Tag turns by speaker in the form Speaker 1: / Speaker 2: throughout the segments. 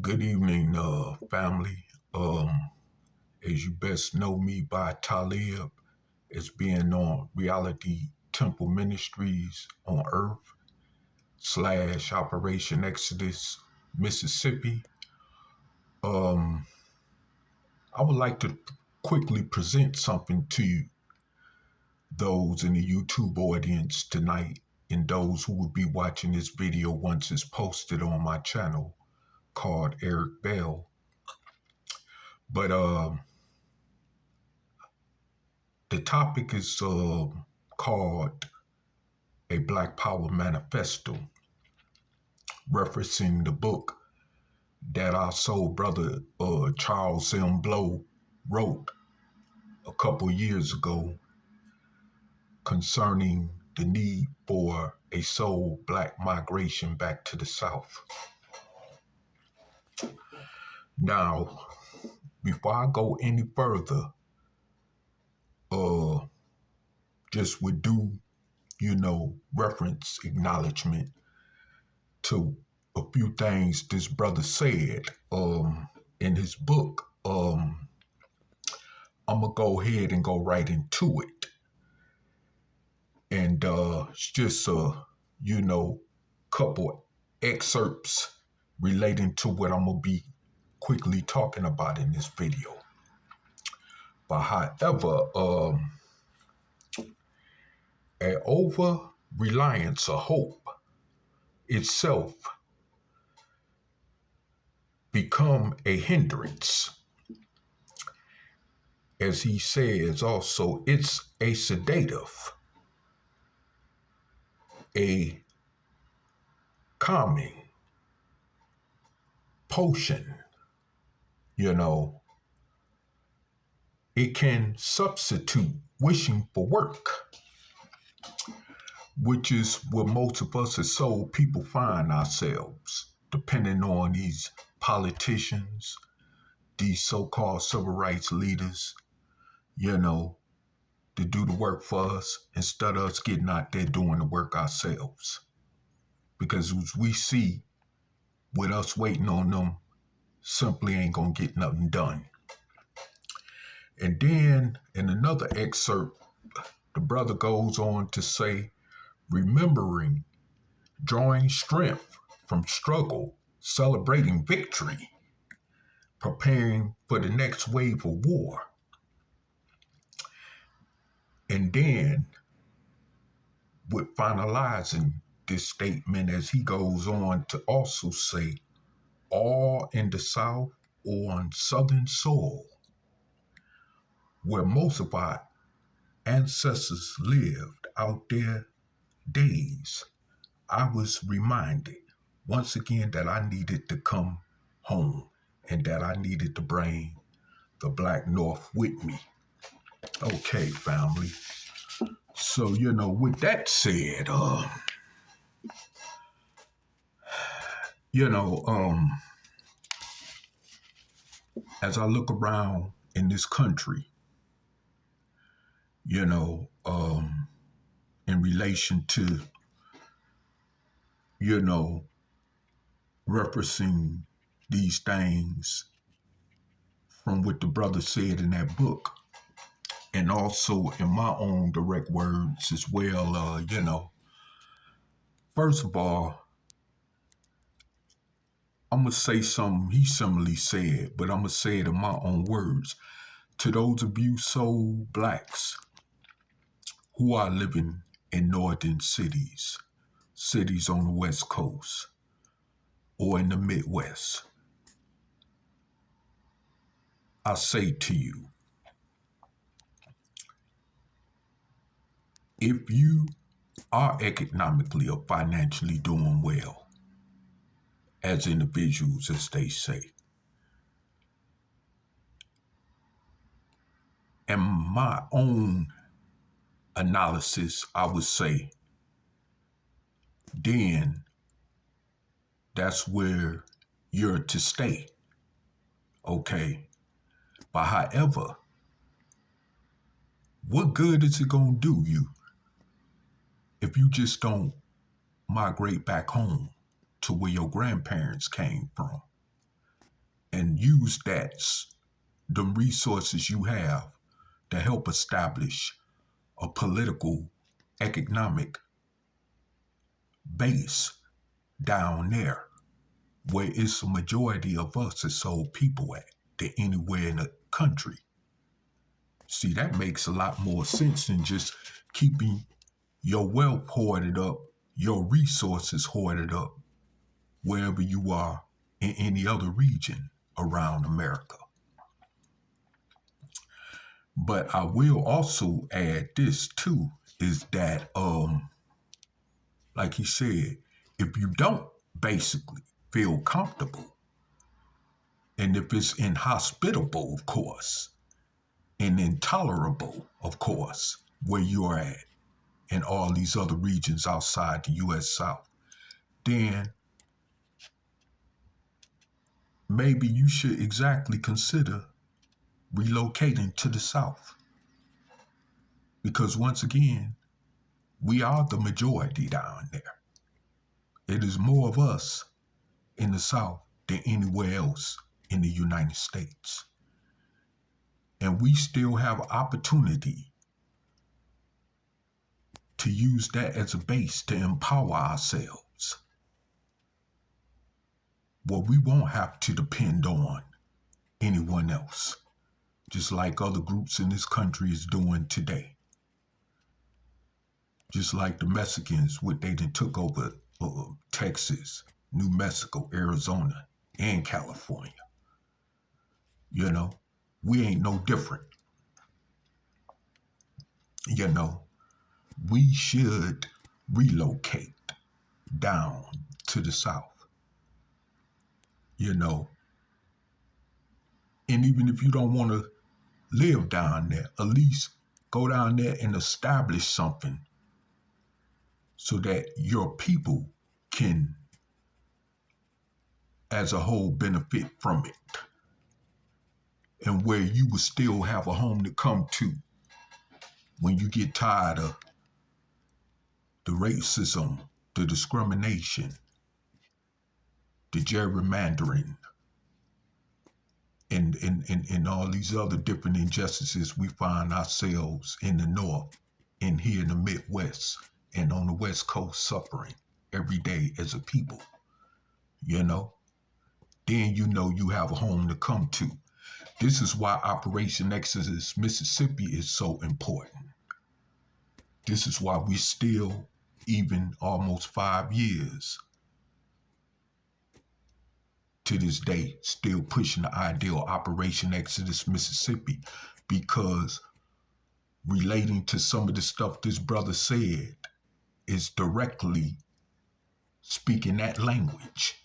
Speaker 1: Good evening, family. As you best know me by Talib, as being on Reality Temple Ministries on Earth / Operation Exodus, Mississippi. Um, I would like to quickly present something to those in the YouTube audience tonight and those who will be watching this video once it's posted on my channel called Eric Bell. But the topic is called A Black Power Manifesto, referencing the book that our soul brother Charles M. Blow wrote a couple years ago concerning the need for a soul black migration back to the South. Now, before I go any further, just would do, reference acknowledgement to a few things this brother said in his book. I'm gonna go ahead and go right into it, and it's just couple excerpts relating to what I'm gonna be quickly talking about in this video. But however, an over reliance of hope itself become a hindrance. As he says also, it's a sedative, a calming potion. It can substitute wishing for work, which is where most of us as soul people find ourselves, depending on these politicians, these so-called civil rights leaders, to do the work for us instead of us getting out there doing the work ourselves. Because as we see, with us waiting on them, simply ain't gonna get nothing done. And then in another excerpt, the brother goes on to say, remembering, drawing strength from struggle, celebrating victory, preparing for the next wave of war. And then, with finalizing this statement, as he goes on to also say, all in the South or on Southern soil, where most of our ancestors lived out their days, I was reminded once again that I needed to come home and that I needed to bring the Black North with me. Okay, family. So, with that said, as I look around in this country, in relation to, referencing these things from what the brother said in that book, and also in my own direct words as well, first of all, I'm going to say something he similarly said, but I'm going to say it in my own words. To those of you soul blacks who are living in northern cities on the West Coast, or in the Midwest, I say to you, if you are economically or financially doing well, as individuals, as they say, and my own analysis, I would say, then that's where you're to stay. Okay. But however, what good is it going to do you if you just don't migrate back home to where your grandparents came from? and use the resources you have to help establish a political, economic base down there where it's a majority of us as soul people at than anywhere in the country. See, that makes a lot more sense than just keeping your wealth hoarded up, your resources hoarded up, wherever you are in any other region around America. But I will also add this too, is that, like he said, if you don't basically feel comfortable, and if it's inhospitable, of course, and intolerable, of course, where you're at in all these other regions outside the U.S. South, then maybe you should exactly consider relocating to the South. Because once again, we are the majority down there. It is more of us in the South than anywhere else in the United States. And we still have opportunity to use that as a base to empower ourselves, where we won't have to depend on anyone else, just like other groups in this country is doing today. Just like the Mexicans, what they done took over Texas, New Mexico, Arizona, and California. You know, we ain't no different. You know, we should relocate down to the South. You know, and even if you don't want to live down there, at least go down there and establish something so that your people can, as a whole, benefit from it. And where you will still have a home to come to when you get tired of the racism, the discrimination, the gerrymandering, and all these other different injustices we find ourselves in the North and here in the Midwest and on the West Coast suffering every day as a people, you know, then you know you have a home to come to. This is why Operation Exodus Mississippi is so important. This is why we still, even almost 5 years to this day, still pushing the ideal Operation Exodus Mississippi, because relating to some of the stuff this brother said is directly speaking that language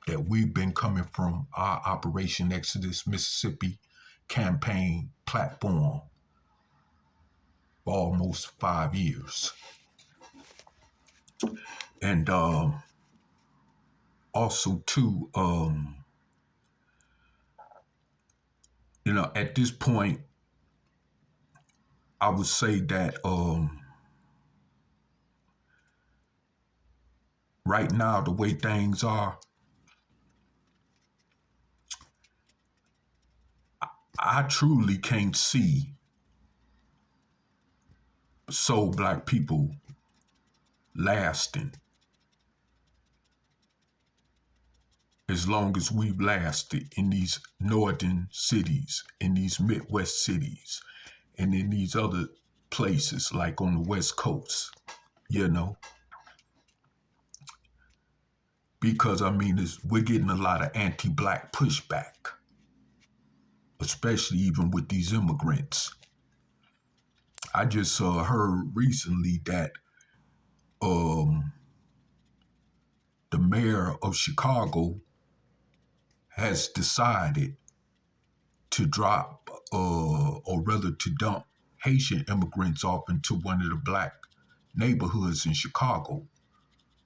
Speaker 1: that we've been coming from our Operation Exodus Mississippi campaign platform for almost 5 years. And also too, you know, at this point, I would say that right now, the way things are, I truly can't see soul Black people lasting as long as we've lasted in these northern cities, in these Midwest cities, and in these other places like on the West Coast, you know. Because, I mean, we're getting a lot of anti-Black pushback, especially even with these immigrants. I just heard recently that the mayor of Chicago has decided to drop, or rather to dump Haitian immigrants off into one of the Black neighborhoods in Chicago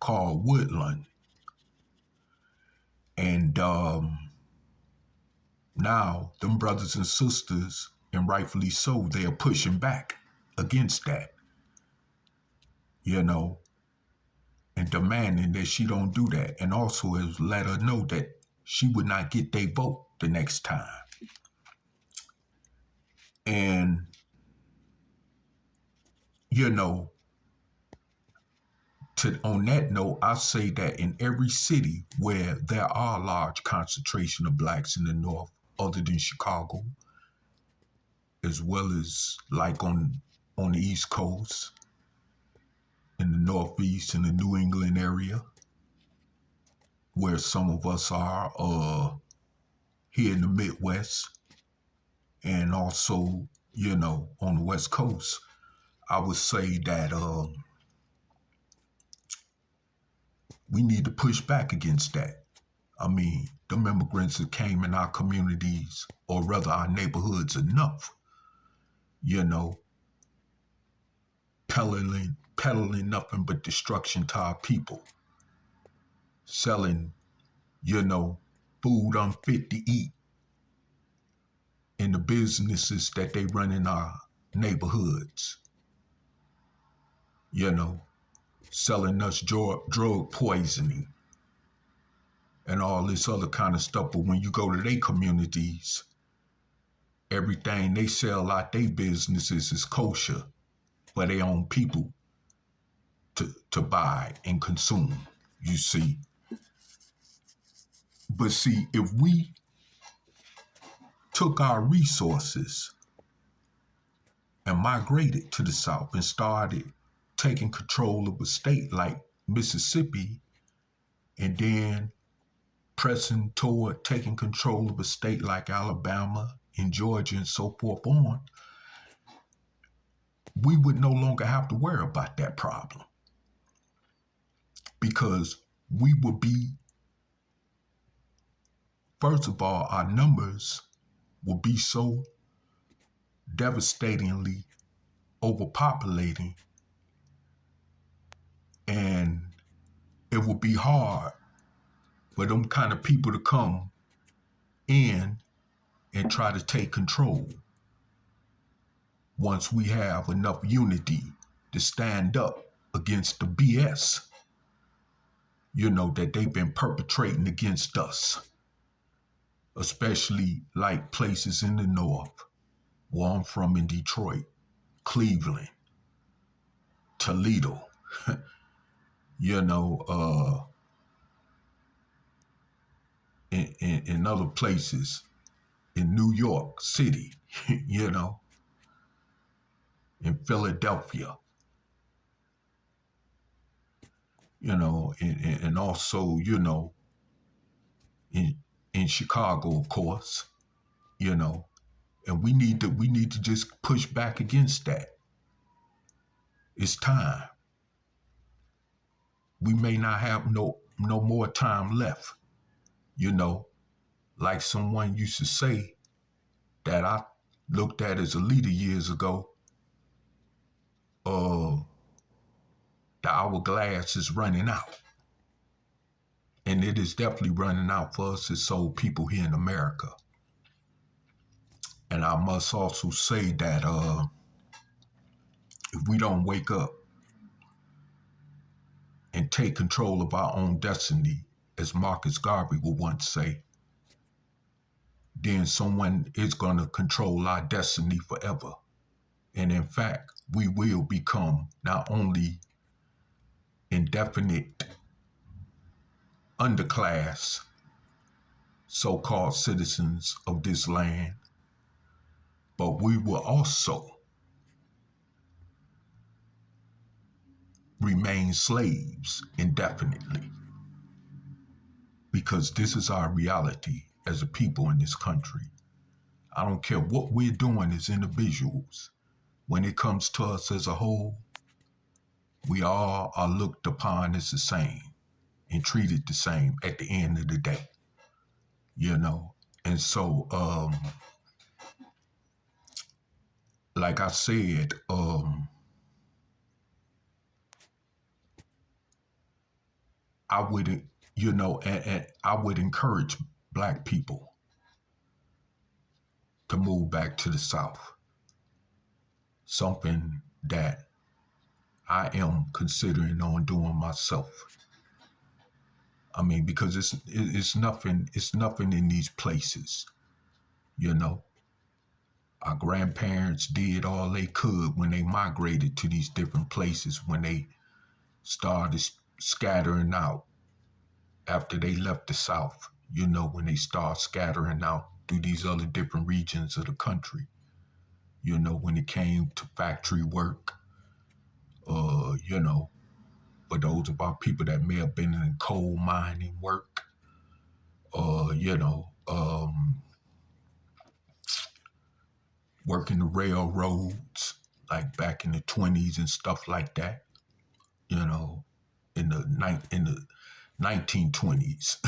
Speaker 1: called Woodland. And now them brothers and sisters, and rightfully so, they are pushing back against that, you know, and demanding that she don't do that. And also has let her know that she would not get their vote the next time. And, you know, on that note, I say that in every city where there are a large concentration of blacks in the North, other than Chicago, as well as like on the East Coast, in the Northeast, in the New England area, where some of us are, here in the Midwest, and also, you know, on the West Coast, I would say that we need to push back against that. I mean, the immigrants that came in our communities, or rather our neighborhoods, enough, you know, peddling nothing but destruction to our people, selling, you know, food unfit to eat in the businesses that they run in our neighborhoods, you know, selling us drug poisoning and all this other kind of stuff. But when you go to their communities, everything they sell out their businesses is kosher for their own people to buy and consume, you see. But see, if we took our resources and migrated to the South and started taking control of a state like Mississippi, and then pressing toward taking control of a state like Alabama and Georgia and so forth on, we would no longer have to worry about that problem, because we would be, first of all, our numbers will be so devastatingly overpopulating, and it will be hard for them kind of people to come in and try to take control once we have enough unity to stand up against the BS, you know, that they've been perpetrating against us, especially like places in the North, where I'm from in Detroit, Cleveland, Toledo, you know, in other places, in New York City, you know, in Philadelphia, you know, and also, you know, in Chicago, of course, you know, and we need to just push back against that. It's time. We may not have no more time left, you know, like someone used to say that I looked at as a leader years ago. The hourglass is running out, and it is definitely running out for us as soul people here in America. And I must also say that if we don't wake up and take control of our own destiny, as Marcus Garvey would once say, then someone is going to control our destiny forever. And in fact, we will become not only indefinite underclass so-called citizens of this land, but we will also remain slaves indefinitely, because this is our reality as a people in this country. I don't care what we're doing as individuals. When it comes to us as a whole, we all are looked upon as the same and treated the same at the end of the day, you know. And so, like I said, I would, you know, and I would encourage Black people to move back to the South. Something that I am considering on doing myself. I mean, because it's nothing in these places, you know. Our grandparents did all they could when they migrated to these different places, when they started scattering out after they left the South, you know, when they start scattering out through these other different regions of the country, you know, when it came to factory work, you know, for those of our people that may have been in coal mining work, you know, working the railroads, like back in the 20s and stuff like that, you know, in the 1920s,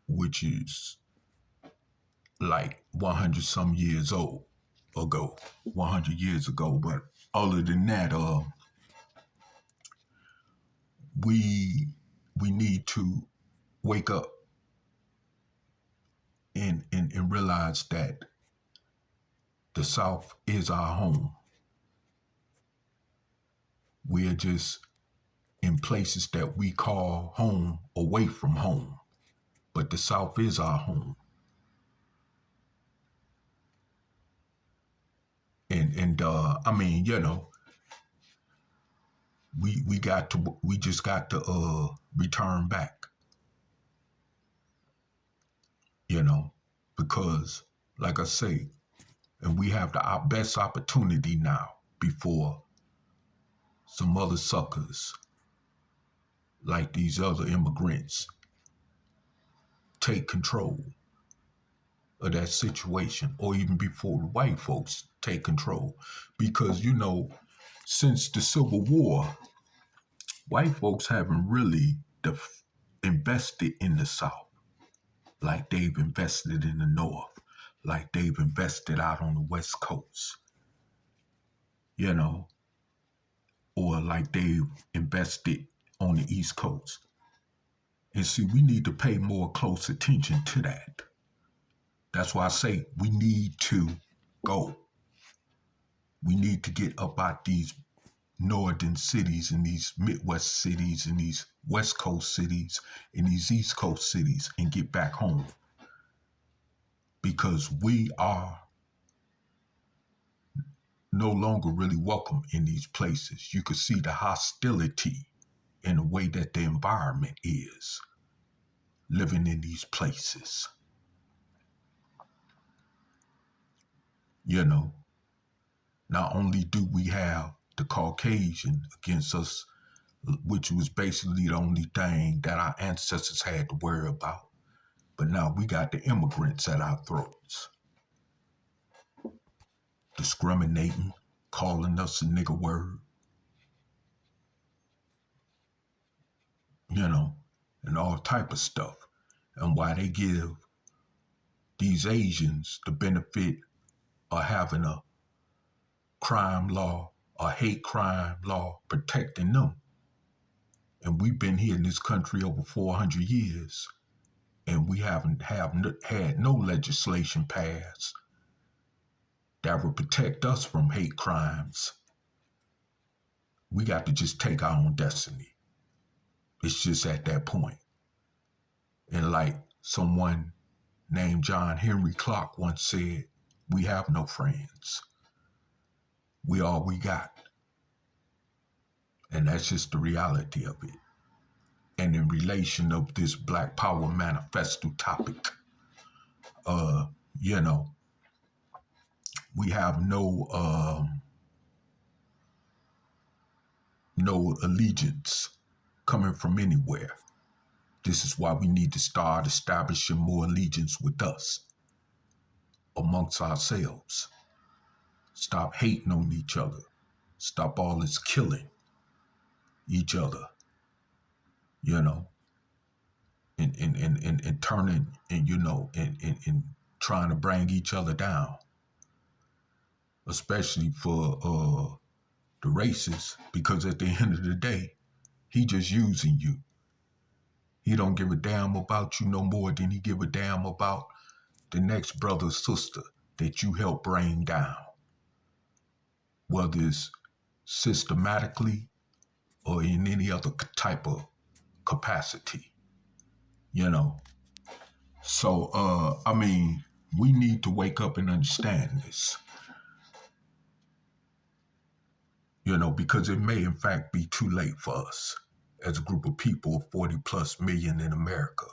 Speaker 1: which is like 100 some years ago, 100 years ago. But other than that, we need to wake up and realize that the South is our home. We're just in places that we call home away from home, but the South is our home. And I mean, you know, we just got to return back, you know, because like I say, and we have our best opportunity now before some other suckers like these other immigrants take control of that situation, or even before the white folks take control. Because, you know, since the Civil War, white folks haven't really invested in the South like they've invested in the North, like they've invested out on the West Coast, you know, or like they've invested on the East Coast. And see, we need to pay more close attention to that. That's why I say we need to go. We need to get up out these northern cities and these Midwest cities and these West Coast cities and these East Coast cities and get back home. Because we are no longer really welcome in these places. You could see the hostility in the way that the environment is living in these places. You know, not only do we have the Caucasian against us, which was basically the only thing that our ancestors had to worry about, but now we got the immigrants at our throats, discriminating, calling us a nigger word, you know, and all type of stuff. And why they give these Asians the benefit of having a crime law, a hate crime law protecting them. And we've been here in this country over 400 years, and we haven't had no legislation passed that would protect us from hate crimes. We got to just take our own destiny. It's just at that point. And like someone named John Henry Clark once said, we have no friends. We all we got. And that's just the reality of it. And in relation of this Black Power Manifesto topic, you know, we have no allegiance coming from anywhere. This is why we need to start establishing more allegiance with us amongst ourselves. Stop hating on each other. Stop all this killing each other, you know, and turning and, you know, and trying to bring each other down, especially for the racists, because at the end of the day, he just using you. He don't give a damn about you no more than he give a damn about the next brother or sister that you help bring down, whether it's systematically or in any other type of capacity. you know. So, I mean, we need to wake up and understand this, because it may in fact be too late for us as a group of people of 40 plus million in America,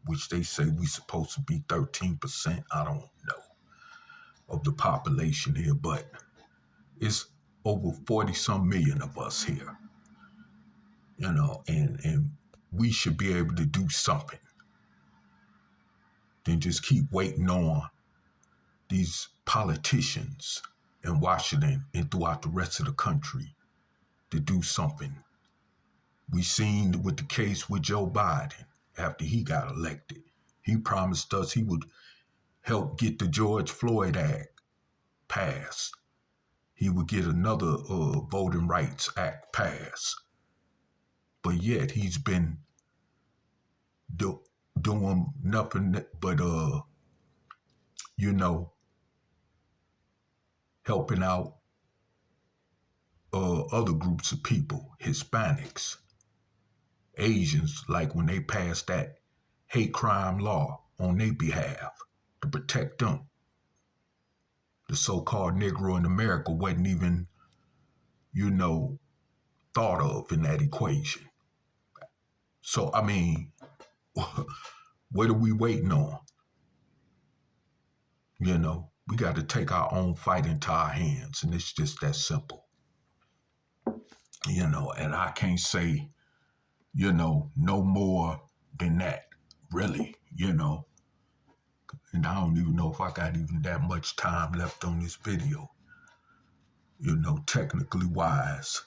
Speaker 1: which they say we supposed to be 13%, I don't know, of the population here, but it's over 40 some million of us here, and we should be able to do something than just keep waiting on these politicians in Washington and throughout the rest of the country to do something. We seen with the case with Joe Biden after he got elected. He promised us he would help get the George Floyd Act passed. He would get another Voting Rights Act passed. But yet he's been doing nothing but, helping out other groups of people, Hispanics, Asians, like when they passed that hate crime law on their behalf to protect them. The so-called Negro in America wasn't even, thought of in that equation. So, I mean, what are we waiting on? We got to take our own fight into our hands, and it's just that simple. And I can't say, no more than that, really, and I don't even know if I got even that much time left on this video, technically wise.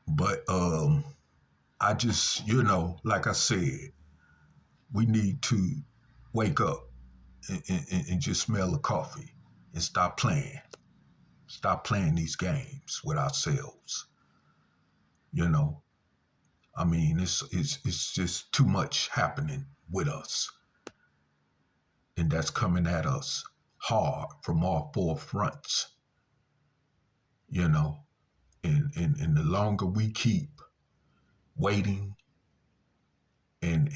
Speaker 1: But I just, like I said, we need to wake up and just smell the coffee and stop playing. Stop playing these games with ourselves. I mean, it's just too much happening with us. And that's coming at us hard from all four fronts. And the longer we keep waiting and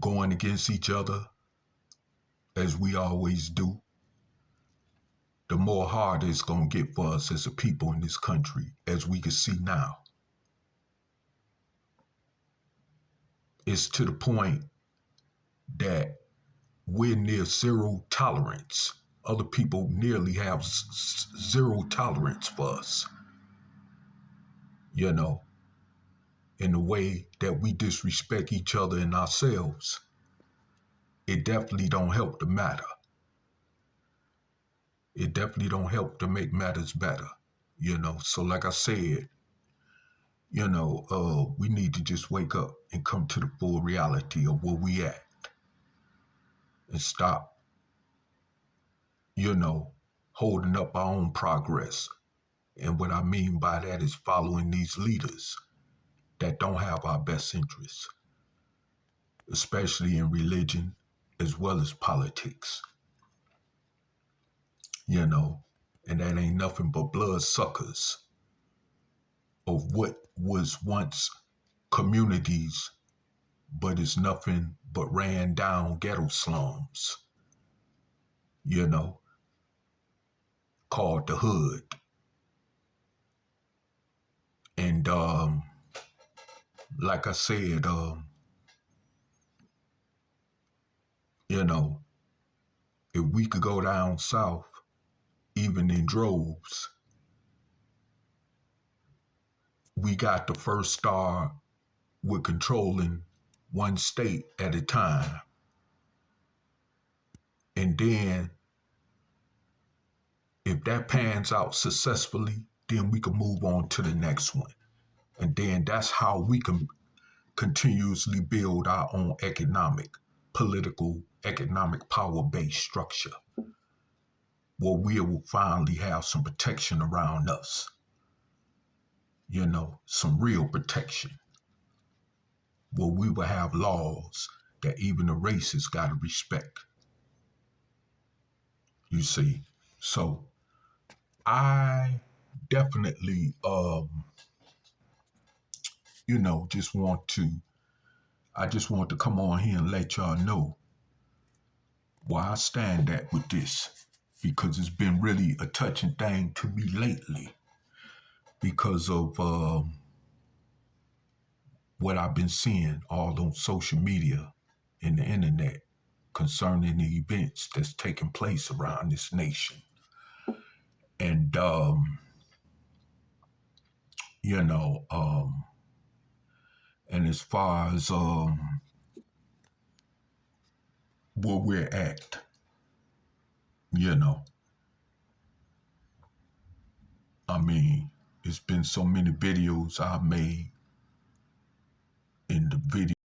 Speaker 1: going against each other as we always do, the more harder it's going to get for us as a people in this country, as we can see now. It's to the point that we're near zero tolerance. Other people nearly have zero tolerance for us, in the way that we disrespect each other and ourselves. It definitely don't help the matter. It definitely don't help to make matters better, So like I said, we need to just wake up and come to the full reality of where we at and stop, holding up our own progress. And what I mean by that is following these leaders that don't have our best interests, especially in religion as well as politics, and that ain't nothing but blood suckers of what was once communities, but it's nothing but ran down ghetto slums, called the hood. And like I said, if we could go down south, even in droves, we got the first star with controlling one state at a time. And then if that pans out successfully, then we can move on to the next one. And then that's how we can continuously build our own political, economic power-based structure, where we will finally have some protection around us, some real protection, where we will have laws that even the racists got to respect. You see, so I definitely I just want to come on here and let y'all know where I stand at with this, because it's been really a touching thing to me lately because of what I've been seeing all on social media and the internet concerning the events that's taking place around this nation. And, you know, and as far as where we're at, you know, I mean, it's been so many videos I've made in the video